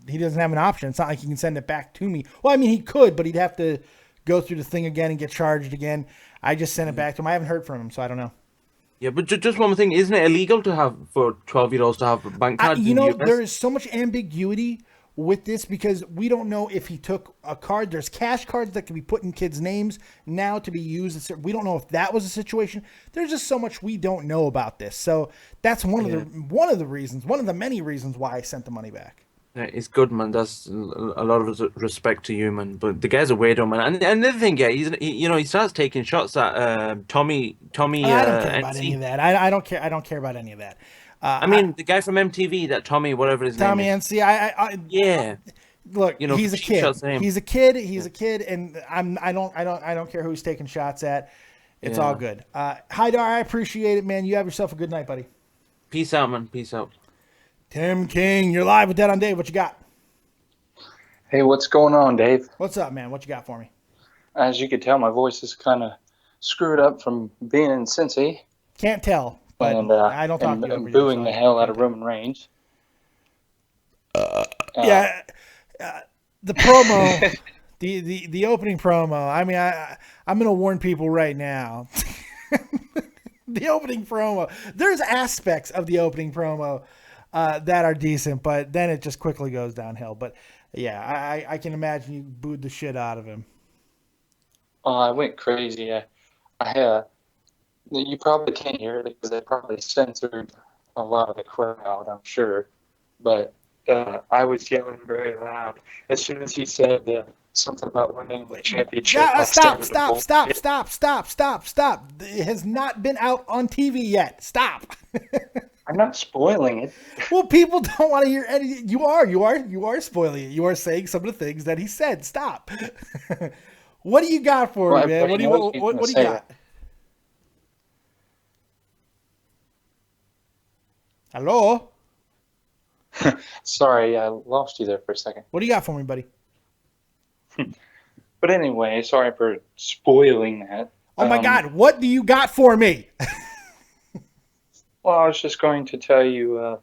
he doesn't have an option. It's not like he can send it back to me. Well, I mean, he could, but he'd have to go through the thing again and get charged again. I just sent it back to him. I haven't heard from him, so I don't know. Yeah, but just one more thing. Isn't it illegal for 12-year-olds to have bank cards? There is so much ambiguity with this because we don't know if he took a card. There's cash cards that can be put in kids' names now to be used. We don't know if that was a situation. There's just so much we don't know about this. So that's one of the many reasons why I sent the money back. Yeah, it's good, man. That's a lot of respect to you, man. But the guy's a weirdo, man. And another thing, yeah, he starts taking shots at Tommy. I don't care about any of that. I don't care. I don't care about any of that. I mean, the guy from MTV, that Tommy, whatever his name is. Tommy NC. Yeah. Look, he's a kid. He's a kid, and I don't care who he's taking shots at. It's all good. Haidar, I appreciate it, man. You have yourself a good night, buddy. Peace out, man. Peace out. Tim King, you're live with Dead on Dave. What you got? Hey, what's going on, Dave? What's up, man? What you got for me? As you can tell, my voice is kind of screwed up from being in Cincy. Can't tell. But I don't talk to you. And booing the hell out of Roman Reigns. The promo The opening promo. I mean, I'm going to warn people right now. The opening promo. There's aspects of the opening promo that are decent, but then it just quickly goes downhill. But yeah, I can imagine you booed the shit out of him. Oh, I went crazy. You probably can't hear it because they probably censored a lot of the crowd, I'm sure. But I was yelling very loud as soon as he said something about winning the championship. Stop. It has not been out on TV yet. Stop. I'm not spoiling it. Well, people don't want to hear any. You are spoiling it. You are saying some of the things that he said. Stop. What do you got for me, man? What do you got? Hello? Sorry, I lost you there for a second. What do you got for me, buddy? But anyway, sorry for spoiling that. Oh my God, what do you got for me? Well, I was just going to tell you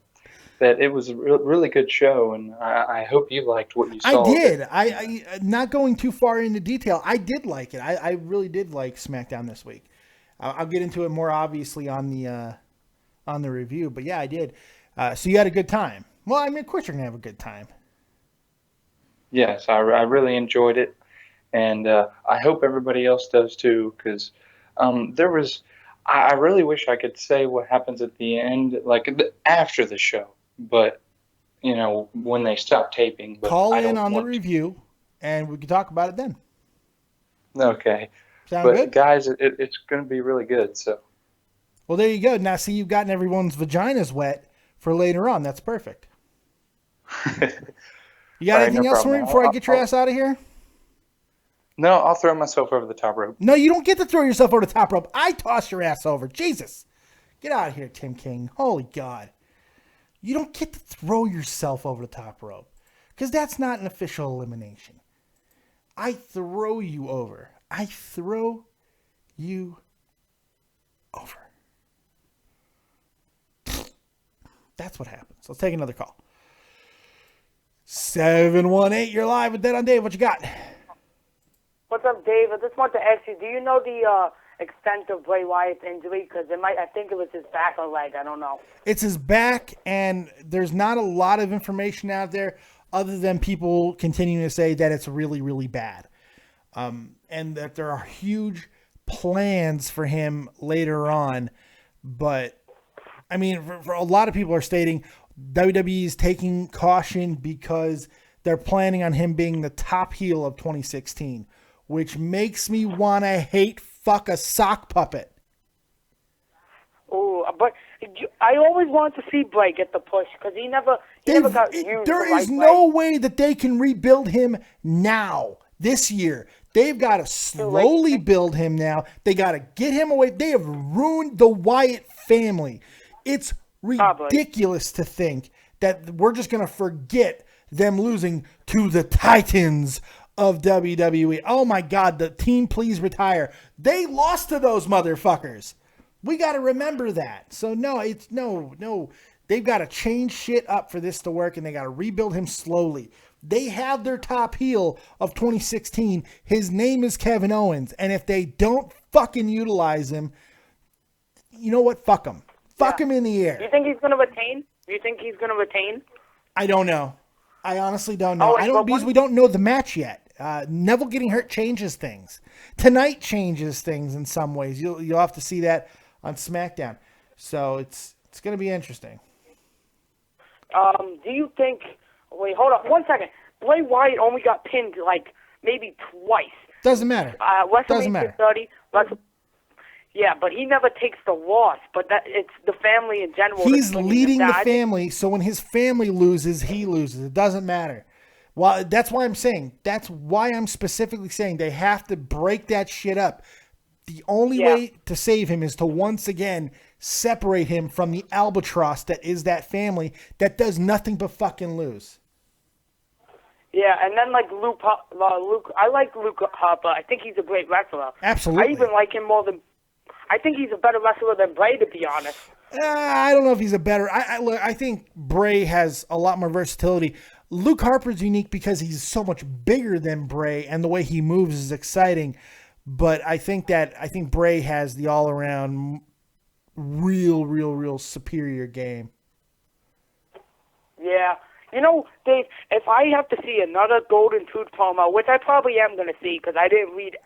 that it was a really good show, and I hope you liked what you saw. I did. I not going too far into detail, I did like it. I really did like SmackDown this week. I'll get into it more obviously on the review, but yeah, I did. So you had a good time. Well, I mean, of course you're gonna have a good time. Yes, I really enjoyed it, and I hope everybody else does too. Because I really wish I could say what happens at the end, like after the show, but when they stop taping. But call in on the review, and we can talk about it then. Okay. Sound but good, guys? It's going to be really good. So. Well, there you go. Now, see, you've gotten everyone's vaginas wet for later on. That's perfect. You got anything else for me before I get your ass out of here? No, I'll throw myself over the top rope. No, you don't get to throw yourself over the top rope. I toss your ass over. Jesus. Get out of here, Tim King. Holy God. You don't get to throw yourself over the top rope because that's not an official elimination. I throw you over. I throw you over. That's what happens. Let's take another call. 718, you're live with Dead on Dave. What you got? What's up, Dave? I just want to ask you, do you know the extent of Bray Wyatt's injury? Because I think it was his back or leg. I don't know. It's his back, and there's not a lot of information out there other than people continuing to say that it's really, really bad. And that there are huge plans for him later on. But, I mean, for a lot of people are stating WWE is taking caution because they're planning on him being the top heel of 2016, which makes me want to fuck a sock puppet. Oh, but I always wanted to see Bray get the push because he never got used. There is no way that they can rebuild him now, this year. They've got to slowly build him now. They got to get him away. They have ruined the Wyatt family. It's ridiculous to think that we're just going to forget them losing to the Titans of WWE. Oh my God, the team please retire. They lost to those motherfuckers. We got to remember that. So no, they've got to change shit up for this to work, and they got to rebuild him slowly. They have their top heel of 2016. His name is Kevin Owens, and if they don't fucking utilize him, you know what? Fuck him. Fuck him in the air. Do you think he's going to retain? I don't know. I honestly don't know. Because we don't know the match yet. Neville getting hurt changes things. Tonight changes things in some ways. You'll have to see that on SmackDown. So it's going to be interesting. Do you think? Wait, hold on 1 second. Bray Wyatt only got pinned like maybe twice. Doesn't matter. Doesn't matter. 30. Yeah, but he never takes the loss. But it's the family in general. He's leading the family, so when his family loses, he loses. It doesn't matter. Well, that's why I'm saying. That's why I'm specifically saying they have to break that shit up. The only way to save him is to once again separate him from the albatross that is that family that does nothing but fucking lose. Yeah, and then like Luke, I like Luke Harper. I think he's a great wrestler. Absolutely. I even like him more than. I think he's a better wrestler than Bray, to be honest. I don't know if he's a better. I think Bray has a lot more versatility. Luke Harper's unique because he's so much bigger than Bray, and the way he moves is exciting. But I think Bray has the all-around real superior game. Yeah. You know, Dave, if I have to see another Golden Tooth promo, which I probably am going to see because I didn't read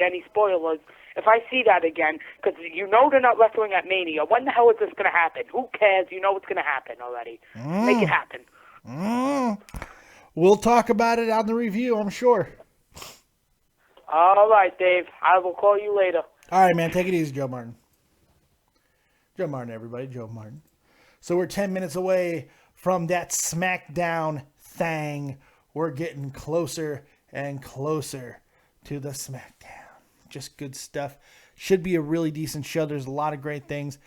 any spoilers. If I see that again, because you know they're not wrestling at Mania, when the hell is this going to happen? Who cares? You know it's going to happen already. Make it happen. We'll talk about it on the review, I'm sure. All right, Dave. I will call you later. All right, man. Take it easy, Joe Martin. Joe Martin, everybody. Joe Martin. So we're 10 minutes away from that SmackDown thing. We're getting closer and closer to the SmackDown. Just good stuff. Should be a really decent show. There's a lot of great things.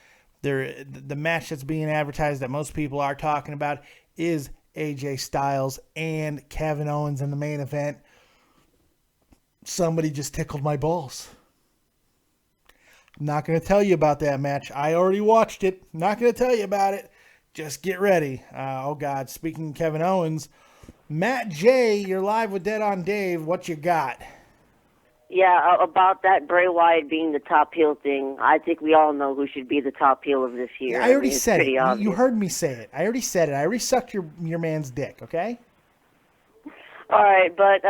The match that's being advertised that most people are talking about is AJ Styles and Kevin Owens in the main event. Somebody just tickled my balls. I'm not going to tell you about that match. I already watched it. I'm not going to tell you about it. Just get ready. Oh, God. Speaking of Kevin Owens, Matt J., you're live with Dead on Dave. What you got? Yeah, about that Bray Wyatt being the top heel thing, I think we all know who should be the top heel of this year. I already said it. Obvious. You heard me say it. I already said it. I already sucked your man's dick, okay? All right, but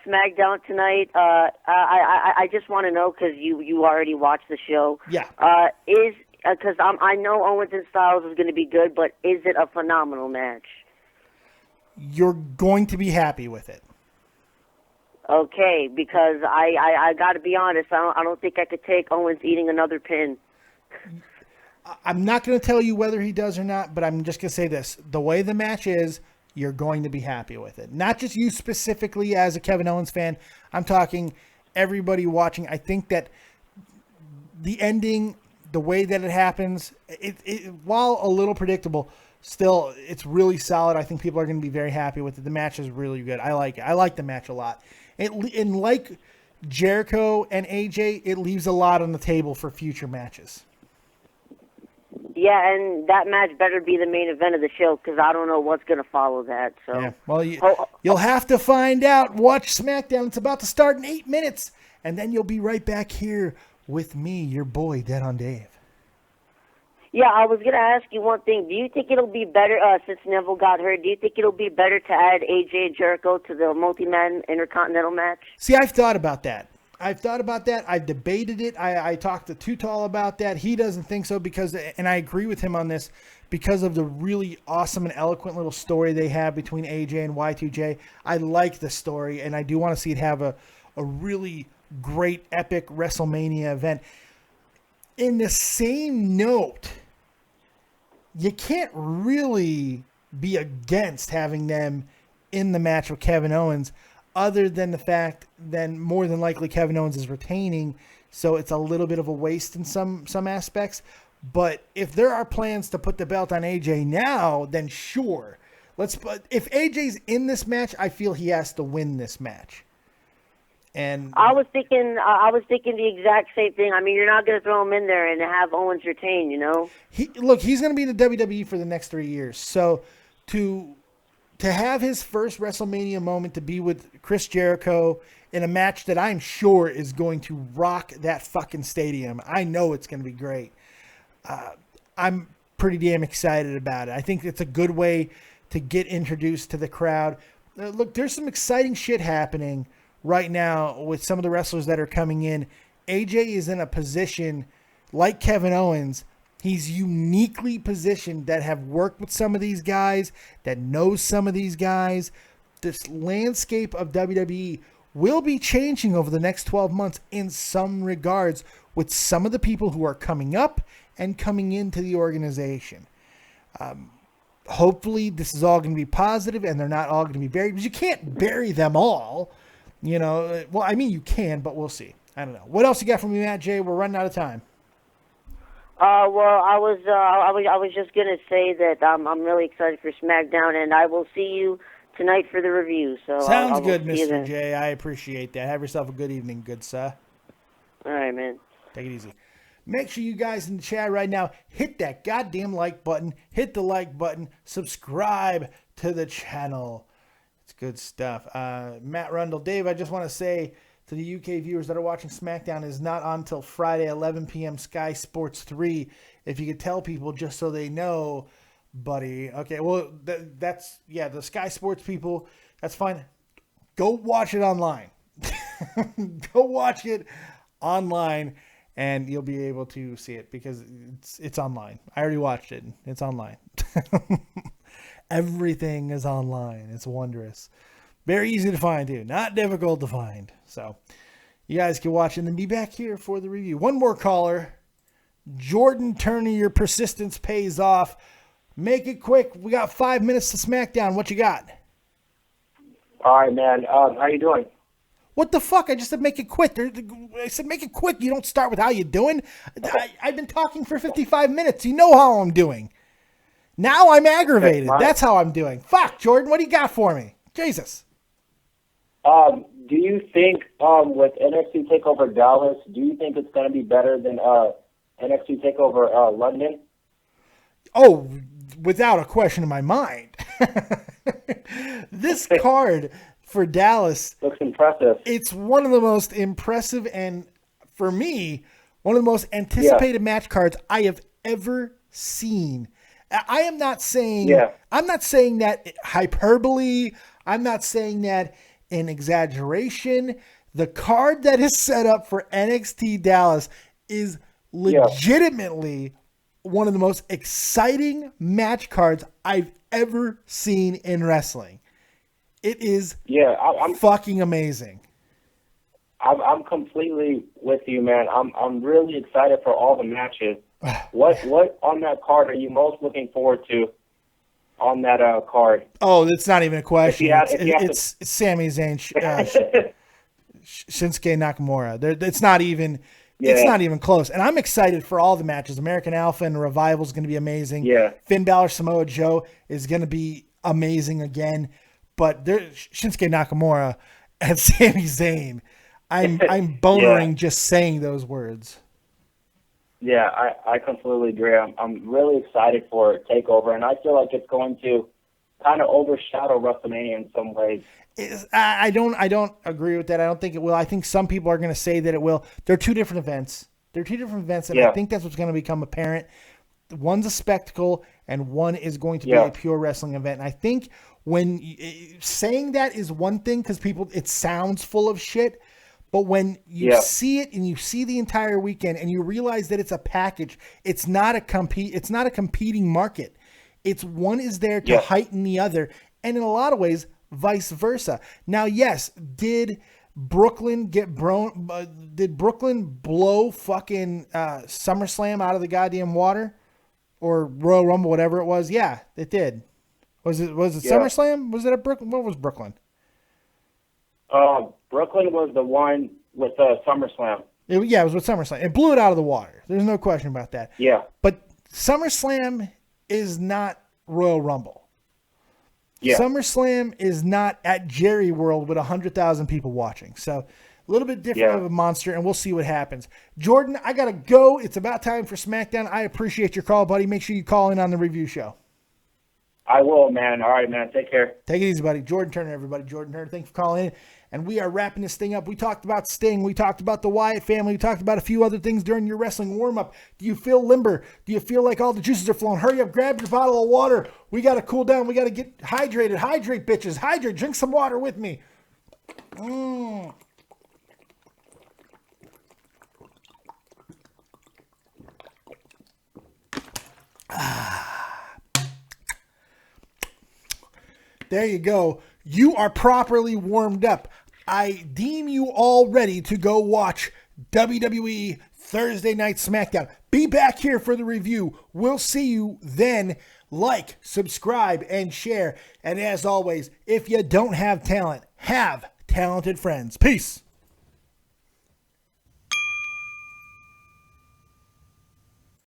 SmackDown tonight, I just want to know, because you already watched the show. Yeah. Because I know Owens and Styles is going to be good, but is it a phenomenal match? You're going to be happy with it. Okay, because I got to be honest, I don't think I could take Owens eating another pin. I'm not going to tell you whether he does or not, but I'm just going to say this. The way the match is, you're going to be happy with it. Not just you specifically as a Kevin Owens fan. I'm talking everybody watching. I think that the ending, the way that it happens, it while a little predictable, still, it's really solid. I think people are going to be very happy with it. The match is really good. I like it. I like the match a lot. And like Jericho and AJ, it leaves a lot on the table for future matches. Yeah, and that match better be the main event of the show, because I don't know what's going to follow that. So, yeah. Well, you'll have to find out. Watch SmackDown. It's about to start in 8 minutes. And then you'll be right back here with me, your boy, Dead on Dave. Yeah, I was going to ask you one thing. Do you think it'll be better, since Neville got hurt, do you think it'll be better to add AJ and Jericho to the multi-man Intercontinental match? See, I've thought about that. I've debated it. I talked to Too Tall about that. He doesn't think so and I agree with him on this, because of the really awesome and eloquent little story they have between AJ and Y2J. I like the story, and I do want to see it have a really great, epic WrestleMania event. In the same note, you can't really be against having them in the match with Kevin Owens, other than the fact that more than likely Kevin Owens is retaining, so it's a little bit of a waste in some aspects. But if there are plans to put the belt on AJ now, then sure. If AJ's in this match, I feel he has to win this match. And I was thinking the exact same thing. I mean, you're not going to throw him in there and have Owens retain, you know? He's going to be in the WWE for the next 3 years. So to have his first WrestleMania moment to be with Chris Jericho in a match that I'm sure is going to rock that fucking stadium. I know it's going to be great. I'm pretty damn excited about it. I think it's a good way to get introduced to the crowd. Look, there's some exciting shit happening right now with some of the wrestlers that are coming in. AJ is in a position like Kevin Owens. He's uniquely positioned that have worked with some of these guys, that knows some of these guys. This landscape of WWE will be changing over the next 12 months in some regards with some of the people who are coming up and coming into the organization. Hopefully this is all going to be positive and they're not all going to be buried, because you can't bury them all. You know, well, I mean, you can, but we'll see. I don't know. What else you got from me, Matt J? We're running out of time. Well, I was just gonna say that I'm really excited for SmackDown, and I will see you tonight for the review. So sounds good, Mr. J. I appreciate that. Have yourself a good evening, good sir. All right, man. Take it easy. Make sure you guys in the chat right now hit that goddamn like button, hit the like button, subscribe to the channel. It's good stuff. Matt Rundle. Dave, I just want to say to the UK viewers that are watching SmackDown is not on until Friday, 11 p.m. Sky Sports 3. If you could tell people just so they know, buddy. Okay, well, that's, yeah, the Sky Sports people, that's fine. Go watch it online. Go watch it online, and you'll be able to see it because it's online. I already watched it. It's online. Everything is online. It's wondrous. Very easy to find, too. Not difficult to find. So you guys can watch and then be back here for the review. One more caller. Jordan Turner, your persistence pays off. Make it quick. We got 5 minutes to SmackDown. What you got? All right, man. How you doing? What the fuck? I just said make it quick. I said make it quick. You don't start with how you doing. I've been talking for 55 minutes. You know how I'm doing. Now I'm aggravated. That's how I'm doing. Fuck, Jordan. What do you got for me? Jesus. Do you think with NXT TakeOver Dallas, do you think it's going to be better than NXT TakeOver London? Oh, without a question in my mind. This card for Dallas looks impressive. It's one of the most impressive and, for me, one of the most anticipated match cards I have ever seen. I am not saying I'm not saying that hyperbole. I'm not saying that in exaggeration. The card that is set up for NXT Dallas is legitimately one of the most exciting match cards I've ever seen in wrestling. It is I'm fucking amazing. I'm completely with you, man. I'm really excited for all the matches. What on that card are you most looking forward to on that card? Oh, it's not even a question. It's Sami Zayn, Shinsuke Nakamura. It's not even. Yeah. It's not even close. And I'm excited for all the matches. American Alpha and Revival is going to be amazing. Yeah. Finn Balor, Samoa Joe is going to be amazing again. But Shinsuke Nakamura and Sami Zayn, I'm bonering just saying those words. Yeah, I completely agree. I'm really excited for TakeOver, and I feel like it's going to kind of overshadow WrestleMania in some ways. I don't agree with that. I don't think it will. I think some people are going to say that it will. They're two different events. And I think that's what's going to become apparent. One's a spectacle, and one is going to be a pure wrestling event. And I think when saying that is one thing because it sounds full of shit. But when you see it and you see the entire weekend and you realize that it's a package, it's not a competing market. It's one is there to heighten the other, and in a lot of ways, vice versa. Now, yes, did Brooklyn blow fucking SummerSlam out of the goddamn water, or Royal Rumble, whatever it was? Yeah, it did. Was it SummerSlam? Was it at Brooklyn? What was Brooklyn? Brooklyn was the one with SummerSlam. It was with SummerSlam. It blew it out of the water. There's no question about that. Yeah. But SummerSlam is not Royal Rumble. Yeah. SummerSlam is not at Jerry World with 100,000 people watching. So a little bit different of a monster, and we'll see what happens. Jordan, I got to go. It's about time for SmackDown. I appreciate your call, buddy. Make sure you call in on the review show. I will, man. All right, man. Take care. Take it easy, buddy. Jordan Turner, everybody. Jordan Turner, thanks for calling in. And we are wrapping this thing up. We talked about Sting. We talked about the Wyatt family. We talked about a few other things during your wrestling warm-up. Do you feel limber? Do you feel like all the juices are flowing? Hurry up. Grab your bottle of water. We got to cool down. We got to get hydrated. Hydrate, bitches. Hydrate. Drink some water with me. There you go. You are properly warmed up. I deem you all ready to go watch WWE Thursday Night SmackDown. Be back here for the review. We'll see you then. Like, subscribe, and share. And as always, if you don't have talent, have talented friends. Peace.